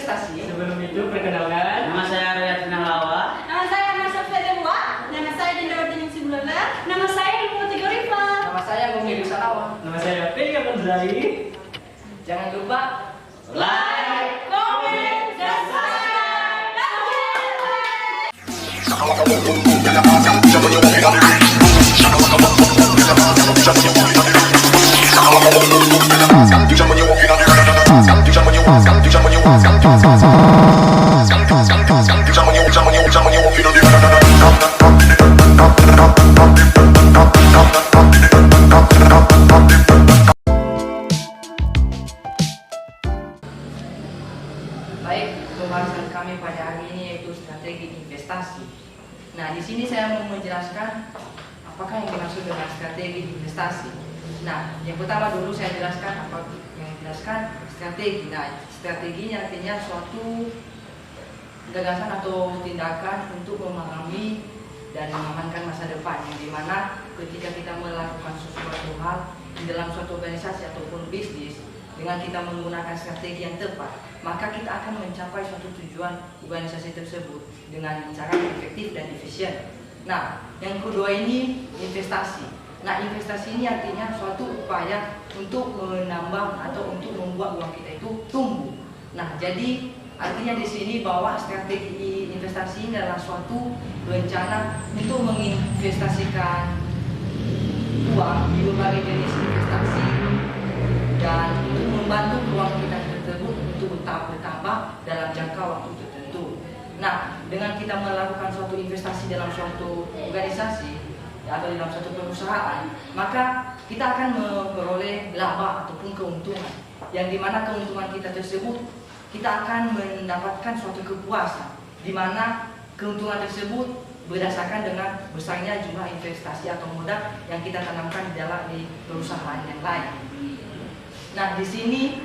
investasi. Sebelum itu perkenalkan, Nama saya Royat Lawa. Nama saya Masa Fedebua. Nama saya Dinda Wadini Sibulela. Nama saya Ilmu Tiga Rifa. Nama saya Bumi Rusalawa. nama saya Pega Manzari. Jangan lupa Like. Komen dan subscribe. baik, pembahasan kami pada hari ini yaitu strategi investasi. Nah, di sini saya mau menjelaskan apakah yang dimaksud dengan strategi investasi. Nah, yang pertama dulu saya jelaskan apa yang dijelaskan strategi. Nah, strategi artinya suatu gagasan atau tindakan untuk memahami dan mengamankan masa depan, yang dimana ketika kita melakukan sesuatu hal di dalam suatu organisasi ataupun bisnis dengan kita menggunakan strategi yang tepat, maka kita akan mencapai suatu tujuan organisasi tersebut dengan cara yang efektif dan efisien. Nah, yang kedua ini investasi. Nah, investasi ini artinya suatu upaya untuk menambah atau untuk membuat uang kita itu tumbuh. Nah, jadi artinya di sini bahwa strategi investasi ini adalah suatu rencana untuk menginvestasikan uang di berbagai jenis investasi dan untuk membantu uang kita tersebut untuk bertambah dalam jangka waktu tertentu. Nah, dengan kita melakukan suatu investasi dalam suatu organisasi atau dalam suatu perusahaan, maka kita akan memperoleh laba ataupun keuntungan, yang dimana keuntungan kita tersebut kita akan mendapatkan suatu kepuasan, di mana keuntungan tersebut berdasarkan dengan besarnya jumlah investasi atau modal yang kita tanamkan di dalam perusahaan yang lain. Nah, di sini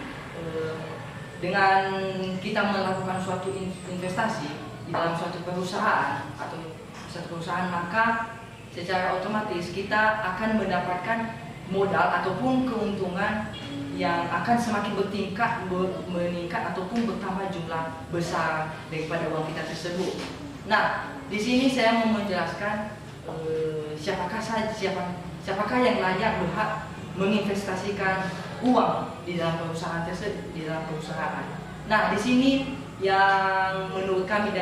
dengan kita melakukan suatu investasi di dalam suatu perusahaan maka secara otomatis kita akan mendapatkan modal ataupun keuntungan yang akan semakin meningkat ataupun bertambah jumlah besar daripada uang kita tersebut. Nah, di sini saya mau menjelaskan siapakah yang layak berhak menginvestasikan uang di dalam perusahaan tersebut, di dalam perusahaan. Nah, di sini yang menurut kami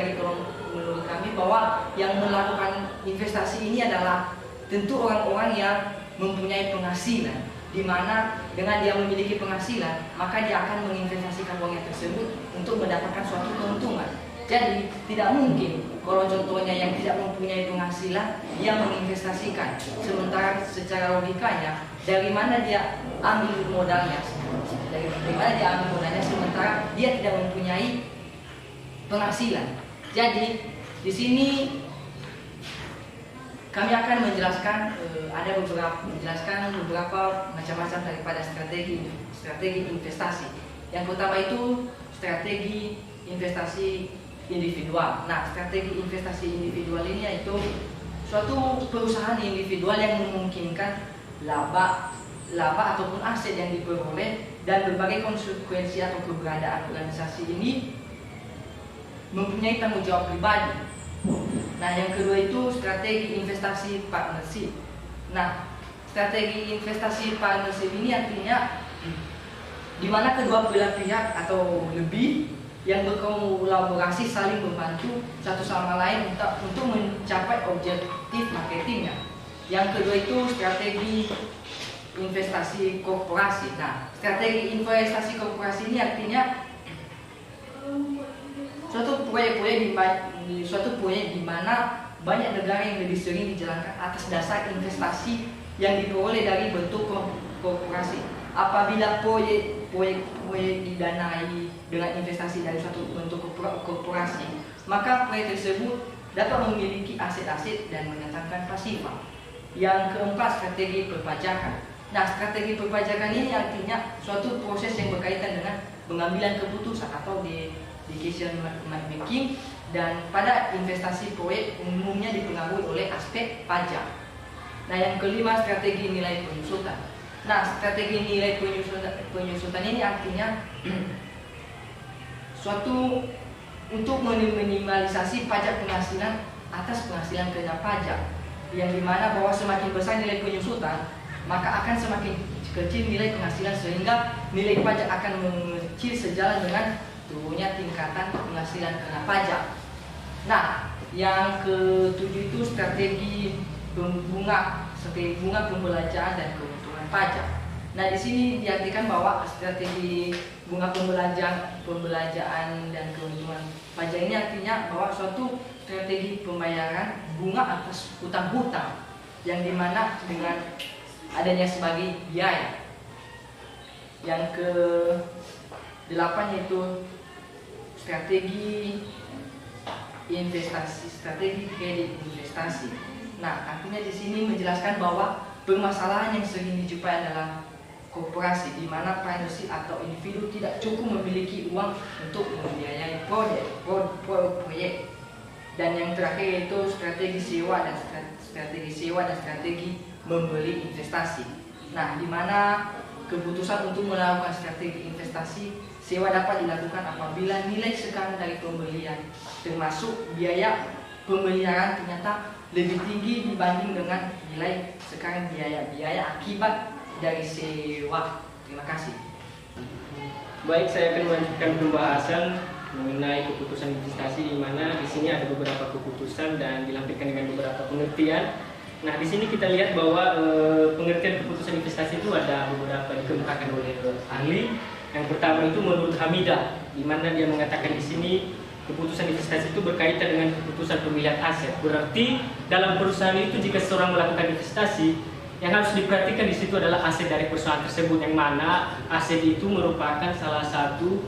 bahwa yang melakukan investasi ini adalah tentu orang-orang yang mempunyai penghasilan, di mana dengan dia memiliki penghasilan maka dia akan menginvestasikan uangnya tersebut untuk mendapatkan suatu keuntungan. Jadi tidak mungkin kalau contohnya yang tidak mempunyai penghasilan dia menginvestasikan, sementara secara logikanya dari mana dia ambil modalnya? Dari mana dia ambil modalnya sementara dia tidak mempunyai penghasilan. Jadi di sini kami akan menjelaskan beberapa macam-macam daripada strategi investasi. Yang pertama itu strategi investasi individual. Nah, strategi investasi individual ini yaitu suatu perusahaan individual yang memungkinkan laba ataupun aset yang diperoleh dan berbagai konsekuensi atau keberadaan organisasi ini mempunyai tanggung jawab pribadi. Nah, yang kedua itu strategi investasi partnership. Nah, strategi investasi partnership ini artinya di mana kedua belah pihak atau lebih yang berkolaborasi saling membantu satu sama lain untuk mencapai objektif marketingnya. Yang kedua itu strategi investasi korporasi. Nah, strategi investasi korporasi ini artinya suatu proyek di mana banyak negara yang lebih sering dijalankan atas dasar investasi yang diperoleh dari bentuk korporasi. Apabila proyek didanai dengan investasi dari suatu bentuk korporasi, maka proyek tersebut dapat memiliki aset-aset dan mendatangkan pasifan. Yang keempat, strategi perpajakan. Nah, strategi perpajakan ini artinya suatu proses yang berkaitan dengan pengambilan keputusan atau decision making, dan pada investasi proyek umumnya dipengaruhi oleh aspek pajak. Nah, yang kelima, strategi nilai penyusutan. Nah, strategi nilai penyusutan ini artinya suatu untuk meminimalisasi pajak penghasilan atas penghasilan kena pajak, yang dimana bahwa semakin besar nilai penyusutan maka akan semakin kecil nilai penghasilan, sehingga nilai pajak akan mengecil sejalan dengan turunnya tingkatan penghasilan kena pajak. Nah, yang ketujuh itu strategi bunga pembelanjaan dan keuntungan pajak. Nah, di sini diartikan bahwa strategi bunga pembelanjaan dan keuntungan pajak ini artinya bahwa suatu strategi pembayaran bunga atas hutang-hutang yang dimana dengan adanya sebagai biaya. Yang ke-8 yaitu strategi investasi, strategi kredit investasi. Nah, artinya di sini menjelaskan bahwa permasalahan yang sering dijumpai adalah koperasi, di mana partnership atau individu tidak cukup memiliki uang untuk membiayai proyek. Dan yang terakhir yaitu strategi sewa dan strategi membeli investasi. Nah, di mana keputusan untuk melakukan strategi investasi sewa dapat dilakukan apabila nilai sekarang dari pembelian termasuk biaya pemeliharaan ternyata lebih tinggi dibanding dengan nilai sekarang biaya akibat dari sewa. Terima kasih. Baik, saya akan melanjutkan pembahasan mengenai keputusan investasi, di mana di sini ada beberapa keputusan dan dilampirkan dengan beberapa pengertian. Nah, di sini kita lihat bahwa pengertian keputusan investasi itu ada beberapa dikemukakan oleh ahli. Yang pertama itu menurut Hamidah, di mana dia mengatakan di sini keputusan investasi itu berkaitan dengan keputusan pemilihan aset. Berarti dalam perusahaan itu jika seseorang melakukan investasi, yang harus diperhatikan di situ adalah aset dari perusahaan tersebut, yang mana aset itu merupakan salah satu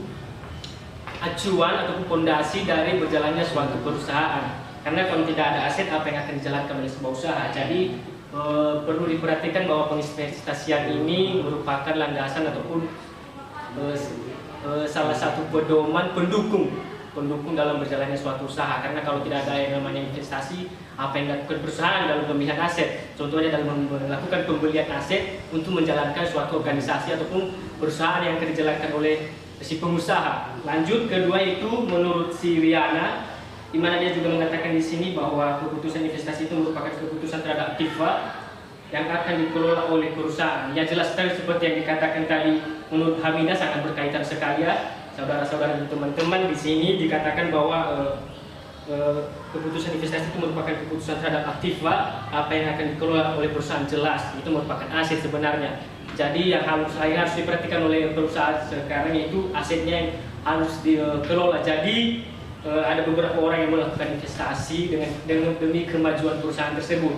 acuan ataupun fondasi dari berjalannya suatu perusahaan. Karena kalau tidak ada aset, apa yang akan dijalankan oleh sebuah usaha? Jadi perlu diperhatikan bahwa penginvestasian ini merupakan landasan ataupun salah satu pedoman pendukung dalam berjalannya suatu usaha. Karena kalau tidak ada yang namanya investasi, apa yang dilakukan perusahaan dalam pemilihan aset, contohnya dalam melakukan pembelian aset untuk menjalankan suatu organisasi ataupun perusahaan yang akan dijalankan oleh si pengusaha. Lanjut, kedua itu menurut si Riana, di mana dia juga mengatakan di sini bahwa keputusan investasi itu merupakan keputusan terhadap aktiva yang akan dikelola oleh perusahaan. Ya, jelas sekali seperti yang dikatakan tadi, menurut Hamidah sangat berkaitan sekali ya, saudara-saudara dan teman-teman. Di sini dikatakan bahwa keputusan investasi itu merupakan keputusan terhadap aktiva, apa yang akan dikelola oleh perusahaan. Jelas itu merupakan aset sebenarnya. Jadi yang harus diperhatikan oleh perusahaan sekarang yaitu asetnya yang harus dikelola. Jadi ada beberapa orang yang melakukan investasi demi kemajuan perusahaan tersebut.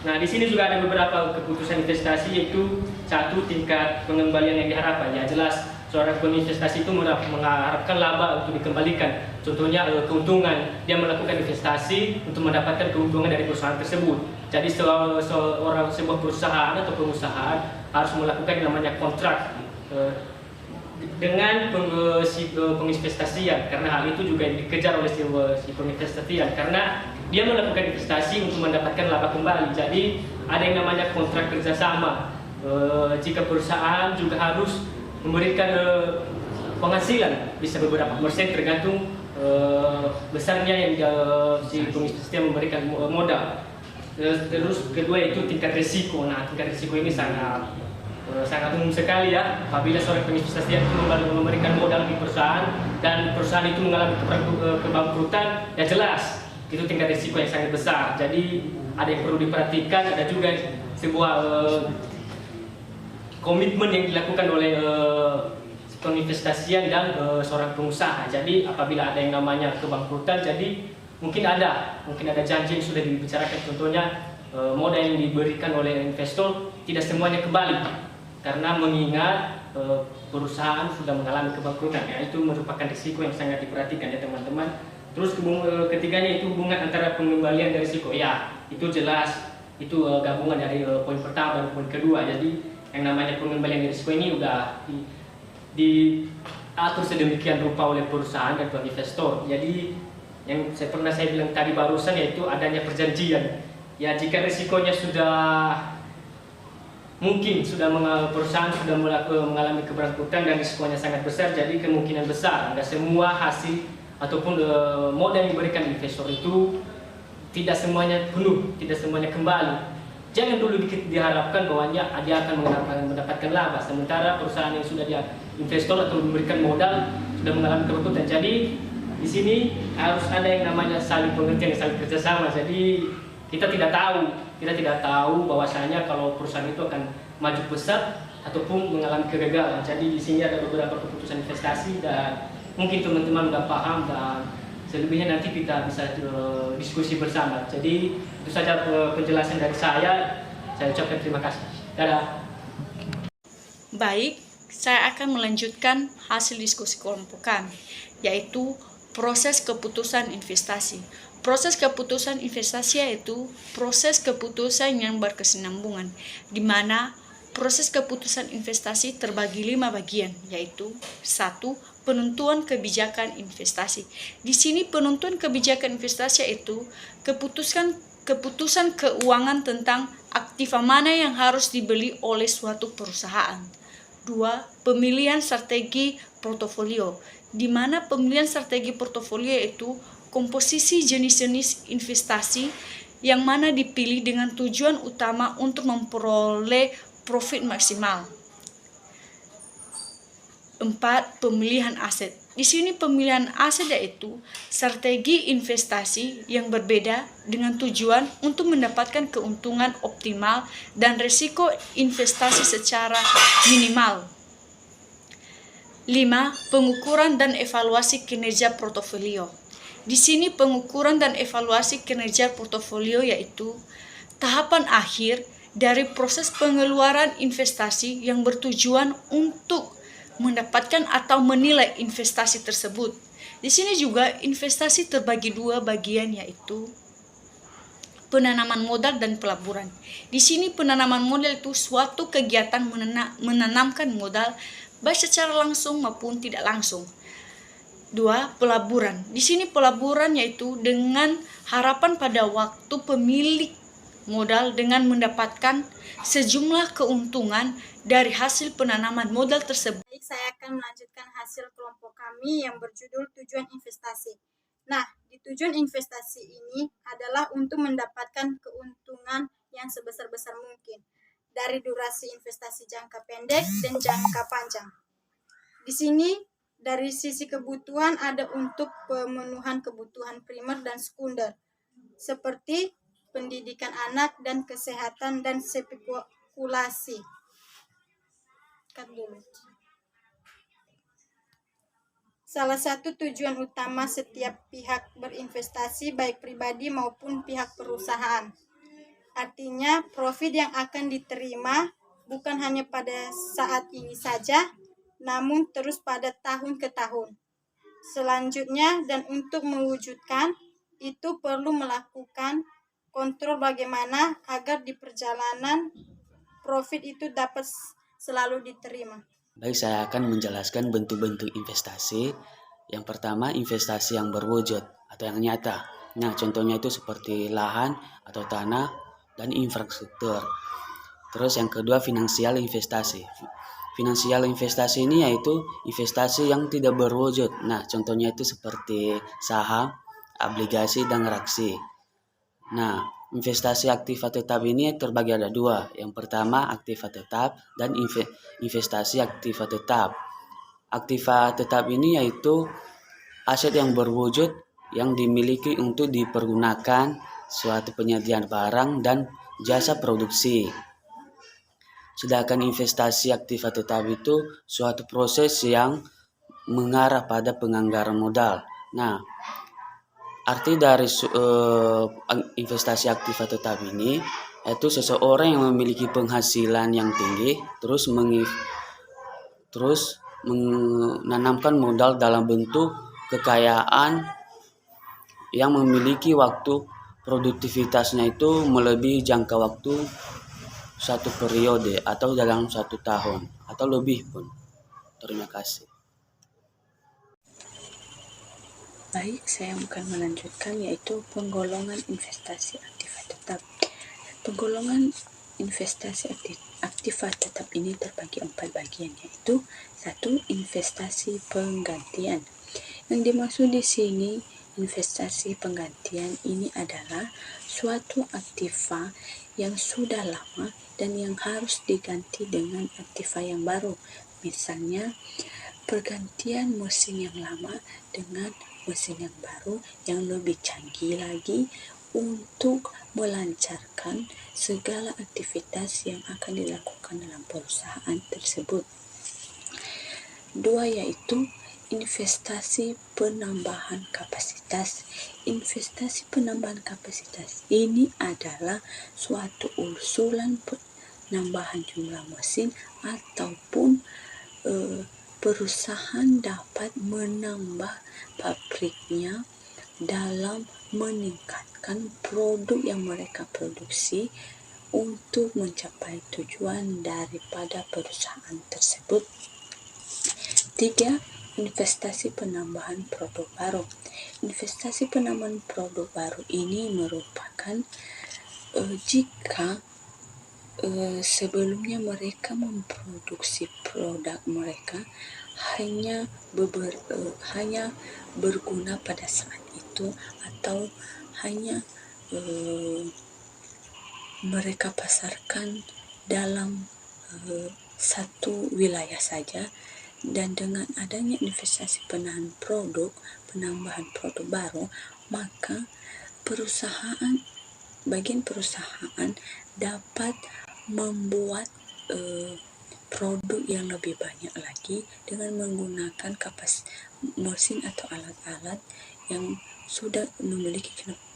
Nah, di sini juga ada beberapa keputusan investasi, yaitu satu, tingkat pengembalian yang diharapkan. Ya, jelas seorang penginvestasi itu mengharapkan laba untuk dikembalikan. Contohnya keuntungan, dia melakukan investasi untuk mendapatkan keuntungan dari perusahaan tersebut. Jadi sebuah perusahaan atau pengusaha harus melakukan yang namanya kontrak dengan penginvestasian, karena hal itu juga dikejar oleh si penginvestasian, karena dia melakukan investasi untuk mendapatkan laba kembali. Jadi ada yang namanya kontrak kerjasama. Jika perusahaan juga harus memberikan penghasilan, bisa beberapa persen tergantung besarnya yang si penginvestasian memberikan modal. Terus kedua itu tingkat risiko. Nah, tingkat risiko ini sangat umum sekali ya. Apabila seorang penginvestasian itu memberikan modal di perusahaan dan perusahaan itu mengalami kebangkrutan, ya jelas itu tingkat risiko yang sangat besar. Jadi ada yang perlu diperhatikan, ada juga sebuah komitmen yang dilakukan oleh penginvestasian dan seorang pengusaha. Jadi apabila ada yang namanya kebangkrutan, jadi mungkin ada janji yang sudah dibicarakan. Contohnya modal yang diberikan oleh investor tidak semuanya kembali, karena mengingat perusahaan sudah mengalami kebangkrutan. Ya, itu merupakan risiko yang sangat diperhatikan ya teman-teman. Terus ketiganya itu hubungan antara pengembalian dan risiko. Ya, itu jelas, itu gabungan dari poin pertama dan poin kedua. Jadi yang namanya pengembalian dan risiko ini udah diatur sedemikian rupa oleh perusahaan dan investor. Jadi yang saya bilang tadi barusan, yaitu adanya perjanjian. Ya, jika risikonya sudah mungkin perusahaan sudah mengalami keberangkutan dan risikonya sangat besar, jadi kemungkinan besar nggak semua hasil ataupun modal yang diberikan investor itu tidak semuanya penuh, tidak semuanya kembali. Jangan dulu diharapkan bahwa dia akan mendapatkan laba, sementara perusahaan yang sudah dia investor atau memberikan modal sudah mengalami keberangkutan. Jadi di sini harus ada yang namanya saling pengertian, saling kerjasama. Jadi kita tidak tahu bahwasanya kalau perusahaan itu akan maju pesat ataupun mengalami kegagalan. Jadi di sini ada beberapa keputusan investasi dan mungkin teman-teman udah paham, dan selebihnya nanti kita bisa diskusi bersama. Jadi itu saja penjelasan dari saya. Saya ucapkan terima kasih. Dadah. Baik, saya akan melanjutkan hasil diskusi kelompok kami, yaitu proses keputusan investasi. Proses keputusan investasi yaitu proses keputusan yang berkesinambungan, di mana proses keputusan investasi terbagi 5 bagian, yaitu 1. Penentuan kebijakan investasi. Di sini penentuan kebijakan investasi yaitu keputusan keuangan tentang aktiva mana yang harus dibeli oleh suatu perusahaan. 2. Pemilihan strategi portofolio, di mana pemilihan strategi portofolio yaitu komposisi jenis-jenis investasi yang mana dipilih dengan tujuan utama untuk memperoleh profit maksimal. 4. Pemilihan aset. Di sini pemilihan aset yaitu strategi investasi yang berbeda dengan tujuan untuk mendapatkan keuntungan optimal dan risiko investasi secara minimal. 5. Pengukuran dan evaluasi kinerja portofolio. Di sini pengukuran dan evaluasi kinerja portofolio yaitu tahapan akhir dari proses pengeluaran investasi yang bertujuan untuk mendapatkan atau menilai investasi tersebut. Di sini juga investasi terbagi 2 bagian, yaitu penanaman modal dan pelaburan. Di sini penanaman modal itu suatu kegiatan menanamkan modal baik secara langsung maupun tidak langsung. 2. Pelaburan. Di sini pelaburan yaitu dengan harapan pada waktu pemilik modal dengan mendapatkan sejumlah keuntungan dari hasil penanaman modal tersebut. Baik, saya akan melanjutkan hasil kelompok kami yang berjudul tujuan investasi. Nah, di tujuan investasi ini adalah untuk mendapatkan keuntungan yang sebesar-besar mungkin dari durasi investasi jangka pendek dan jangka panjang. Di sini dari sisi kebutuhan ada untuk pemenuhan kebutuhan primer dan sekunder seperti pendidikan anak dan kesehatan dan spekulasi. Salah satu tujuan utama setiap pihak berinvestasi baik pribadi maupun pihak perusahaan. Artinya profit yang akan diterima bukan hanya pada saat ini saja, namun terus pada tahun ke tahun. Selanjutnya dan untuk mewujudkan itu perlu melakukan kontrol bagaimana agar di perjalanan profit itu dapat selalu diterima. Baik, saya akan menjelaskan bentuk-bentuk investasi. Yang pertama, investasi yang berwujud atau yang nyata. Nah, contohnya itu seperti lahan atau tanah dan infrastruktur. Terus yang kedua, finansial investasi. Finansial investasi ini yaitu investasi yang tidak berwujud. Nah, contohnya itu seperti saham, obligasi, dan reaksi. Nah, investasi aktiva tetap ini terbagi ada 2. Yang pertama aktiva tetap dan investasi aktiva tetap. Aktiva tetap ini yaitu aset yang berwujud yang dimiliki untuk dipergunakan suatu penyediaan barang dan jasa produksi. Sedangkan investasi aktiva tetap itu suatu proses yang mengarah pada penganggaran modal. Nah, arti dari investasi aktiva tetap ini yaitu seseorang yang memiliki penghasilan yang tinggi terus menanamkan modal dalam bentuk kekayaan yang memiliki waktu produktivitasnya itu melebihi jangka waktu satu periode atau dalam 1 tahun atau lebih pun. Terima kasih. Baik, saya akan melanjutkan yaitu penggolongan investasi aktiva tetap. Penggolongan investasi aktiva aktiva tetap ini terbagi 4 bagian, yaitu 1. Investasi penggantian. Yang dimaksud di sini investasi penggantian ini adalah suatu aktiva yang sudah lama dan yang harus diganti dengan aktiva yang baru. Misalnya, pergantian mesin yang lama dengan mesin yang baru yang lebih canggih lagi untuk melancarkan segala aktivitas yang akan dilakukan dalam perusahaan tersebut. 2. Yaitu investasi penambahan kapasitas. Investasi penambahan kapasitas ini adalah suatu usulan penambahan jumlah mesin ataupun perusahaan dapat menambah pabriknya dalam meningkatkan produk yang mereka produksi untuk mencapai tujuan daripada perusahaan tersebut. 3. Investasi penambahan produk baru. Investasi penambahan produk baru ini merupakan jika sebelumnya mereka memproduksi produk mereka hanya berguna pada saat itu, atau hanya mereka pasarkan dalam satu wilayah saja. Dan dengan adanya investasi penambahan produk baru, maka bagian perusahaan dapat membuat produk yang lebih banyak lagi dengan menggunakan mesin atau alat-alat yang sudah memiliki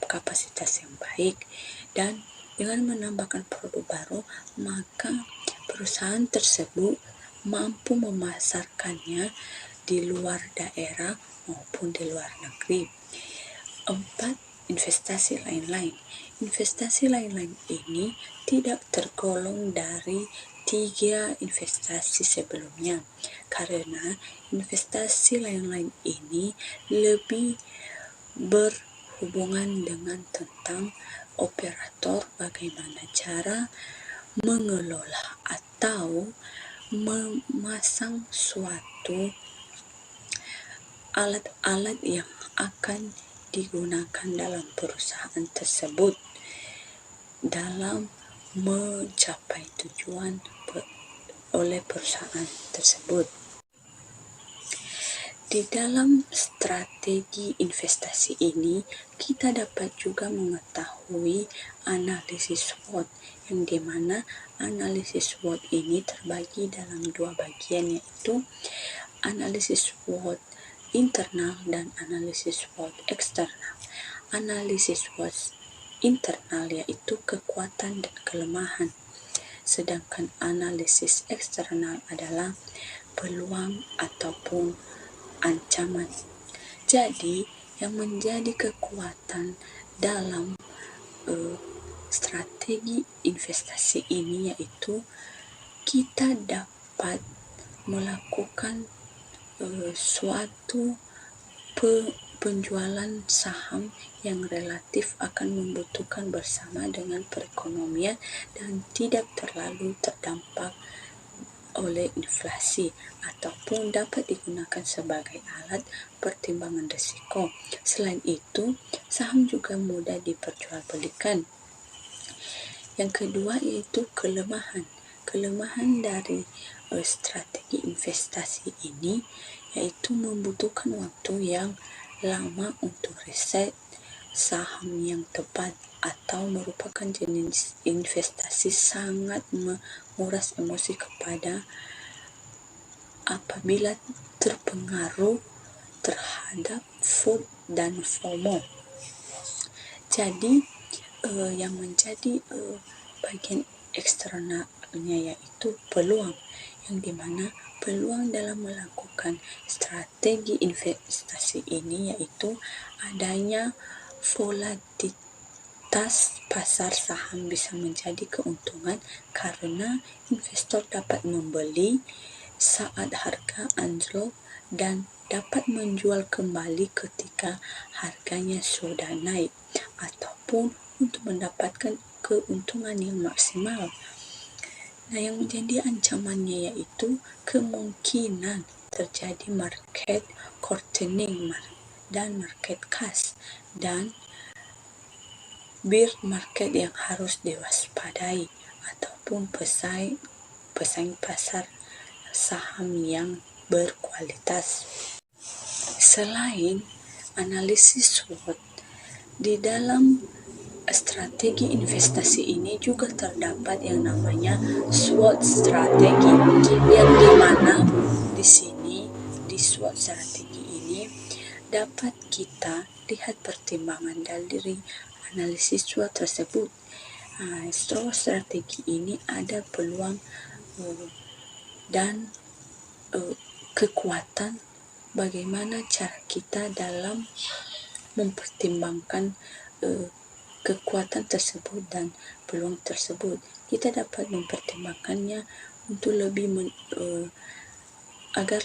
kapasitas yang baik. Dan dengan menambahkan produk baru, maka perusahaan tersebut mampu memasarkannya di luar daerah maupun di luar negeri. 4. Investasi lain-lain. Investasi lain-lain ini tidak tergolong dari 3 investasi sebelumnya, karena investasi lain-lain ini lebih berhubungan dengan tentang operator, bagaimana cara mengelola atau memasang suatu alat-alat yang akan digunakan dalam perusahaan tersebut dalam mencapai tujuan oleh perusahaan tersebut. Di dalam strategi investasi ini, kita dapat juga mengetahui analisis SWOT, yang dimana analisis SWOT ini terbagi dalam 2 bagian, yaitu analisis SWOT internal dan analisis SWOT eksternal. Analisis SWOT internal yaitu kekuatan dan kelemahan, sedangkan analisis eksternal adalah peluang ataupun ancaman. Jadi, yang menjadi kekuatan dalam strategi investasi ini yaitu kita dapat melakukan suatu penjualan saham yang relatif akan membutuhkan bersama dengan perekonomian dan tidak terlalu terdampak oleh inflasi, ataupun dapat digunakan sebagai alat pertimbangan risiko. Selain itu, saham juga mudah diperjualbelikan. Yang kedua yaitu kelemahan. Kelemahan dari strategi investasi ini yaitu membutuhkan waktu yang lama untuk riset saham yang tepat, atau merupakan jenis investasi sangat menguras emosi kepada apabila terpengaruh terhadap FOMO dan FOMO. Jadi yang menjadi bagian eksternalnya yaitu peluang, yang dimana peluang dalam melakukan strategi investasi ini yaitu adanya volatilitas pasar saham bisa menjadi keuntungan karena investor dapat membeli saat harga anjlok dan dapat menjual kembali ketika harganya sudah naik, ataupun untuk mendapatkan keuntungan yang maksimal. Nah, yang menjadi ancamannya yaitu kemungkinan terjadi market cornering dan market crash dan bear market yang harus diwaspadai ataupun pesaing pasar saham yang berkualitas. Selain analisis SWOT, di dalam strategi investasi ini juga terdapat yang namanya SWOT strategi, yang dimana di sini di SWOT strategi ini dapat kita lihat pertimbangan dari analisis SWOT tersebut. SWOT strategi ini ada peluang dan kekuatan bagaimana cara kita dalam mempertimbangkan kekuatan tersebut dan peluang tersebut. Kita dapat mempertimbangkannya untuk lebih agar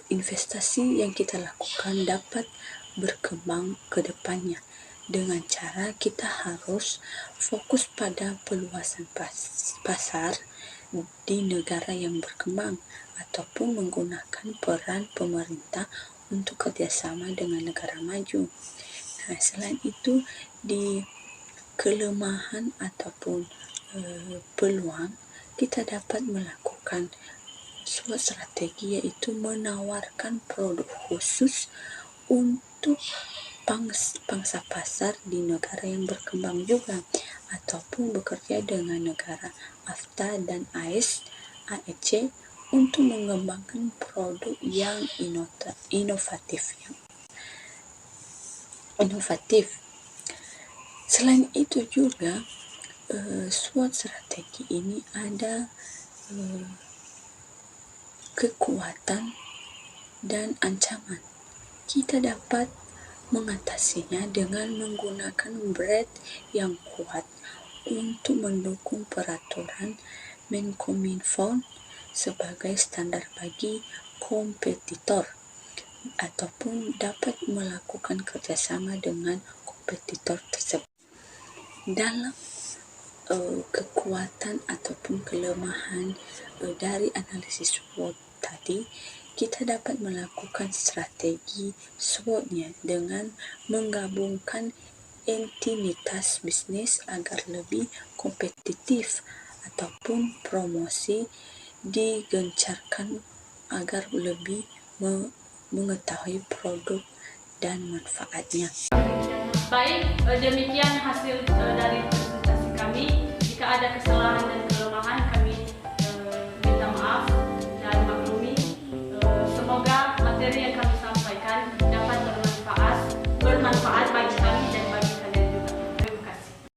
investasi yang kita lakukan dapat berkembang ke depannya. Dengan cara kita harus fokus pada peluasan pasar di negara yang berkembang ataupun menggunakan peran pemerintah untuk kerjasama dengan negara maju. Nah, selain itu, di kelemahan ataupun peluang, kita dapat melakukan SWOT strategi, yaitu menawarkan produk khusus untuk pangsa pasar di negara yang berkembang juga, ataupun bekerja dengan negara AFTA dan AEC untuk mengembangkan produk yang inovatif. Selain itu juga SWOT strategi ini ada kekuatan dan ancaman. Kita dapat mengatasinya dengan menggunakan brand yang kuat untuk mendukung peraturan Menkominfo sebagai standar bagi kompetitor, ataupun dapat melakukan kerjasama dengan kompetitor tersebut. Dalam kekuatan ataupun kelemahan dari analisis SWOT tadi, kita dapat melakukan strategi SWOT-nya dengan menggabungkan entitas bisnis agar lebih kompetitif, ataupun promosi digencarkan agar lebih mengetahui produk dan manfaatnya. Baik, demikian hasil dari presentasi kami. Jika ada kesalahan